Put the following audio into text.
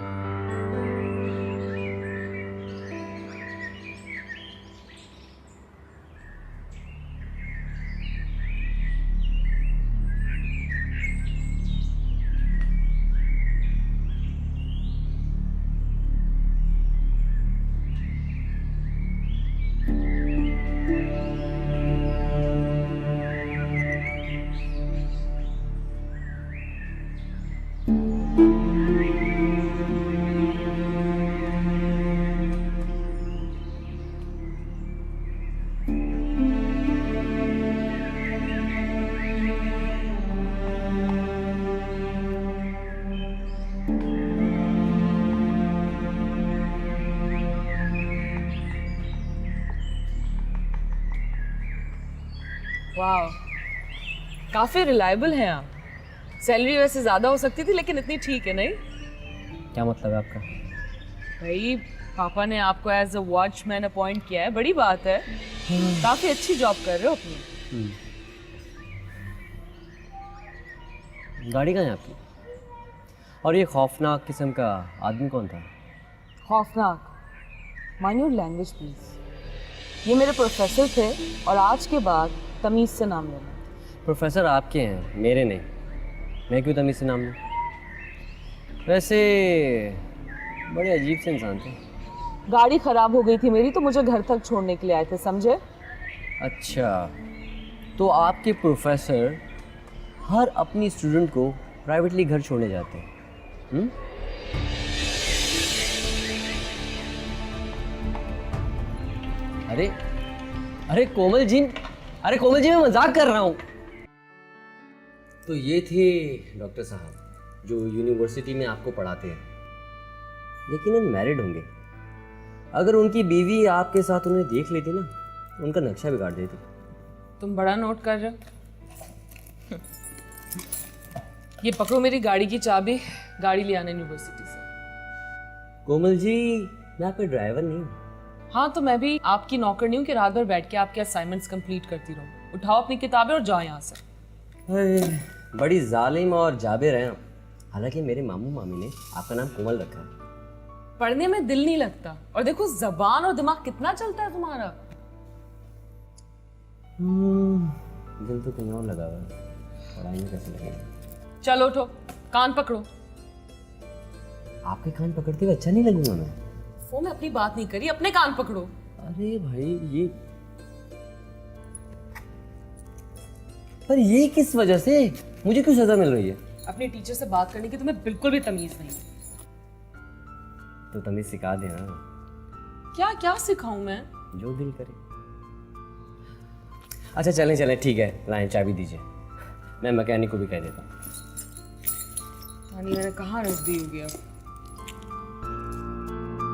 वाह, काफी रिलायबल हैं आप। सैलरी वैसे ज्यादा हो सकती थी लेकिन इतनी ठीक है नहीं? क्या मतलब है आपका? भाई पापा ने आपको एज अ वॉचमैन अपॉइंट किया है, बड़ी बात है। काफी अच्छी जॉब कर रहे हो अपनी। गाड़ी कहाँ है आपकी? और ये खौफनाक किस्म का आदमी कौन था? खौफनाक? Mind your language please. ये मेरे प्रोफेसर थे और आज के बाद तमीज से नाम लेना। प्रोफेसर आपके हैं, मेरे नहीं। मैं क्यों तमीज़ से नाम लूँ? वैसे बड़े अजीब से इंसान थे। गाड़ी खराब हो गई थी मेरी तो मुझे घर तक छोड़ने के लिए आए थे, समझे? अच्छा, तो आपके प्रोफेसर हर अपनी स्टूडेंट को प्राइवेटली घर छोड़ने जाते हैं? अरे अरे कोमल जी, अरे कोमल जी, मैं मजाक कर रहा हूँ। तो ये थे डॉक्टर साहब जो यूनिवर्सिटी में आपको पढ़ाते हैं, लेकिन अनमैरिड होंगे। अगर उनकी बीवी आपके साथ उन्हें देख लेती ना, उनका नक्शा बिगाड़ देती। तुम बड़ा नोट कर रहे हो। ये पकड़ो मेरी गाड़ी की चाबी, गाड़ी ले आना यूनिवर्सिटी से। कोमल जी, मैं आपका ड्राइवर नहीं हूँ। हाँ, तो मैं भी आपकी नौकर नहीं हूँ कि रात भर बैठ के आपके असाइनमेंट्स कंप्लीट करती रहूँ। उठाओ अपनी किताबें और जाओ यहाँ से। बड़ी जालिम और जाबिर हैं आप। हालांकि मेरे मामू मामी ने आपका नाम कोमल रखा है। पढ़ने में दिल नहीं लगता, और देखो जबान और दिमाग कितना चलता है तुम्हारा। दिल तो कहीं और लगा हुआ है, पढ़ाई में कैसे लगेगा? चलो उठो, कान पकड़ो। आपके कान पकड़ते हुए अच्छा नहीं लगूंगा मैं। वो मैं अपनी बात नहीं करी, अपने कान पकड़ो। अरे भाई, ये किस वजह से? मुझे क्यों सजा मिल रही है? अपने टीचर से बात करने की तुम्हें बिल्कुल भी तमीज नहीं है। तो तमीज सिखा देना। क्या क्या सिखाऊं मैं? जो दिल करे। अच्छा चलें चलें, ठीक है, लाएं चाबी दीजिए, मैं मैकेनिक को भी कह देता हूँ। मैंने कहाँ रख दी होगी अब।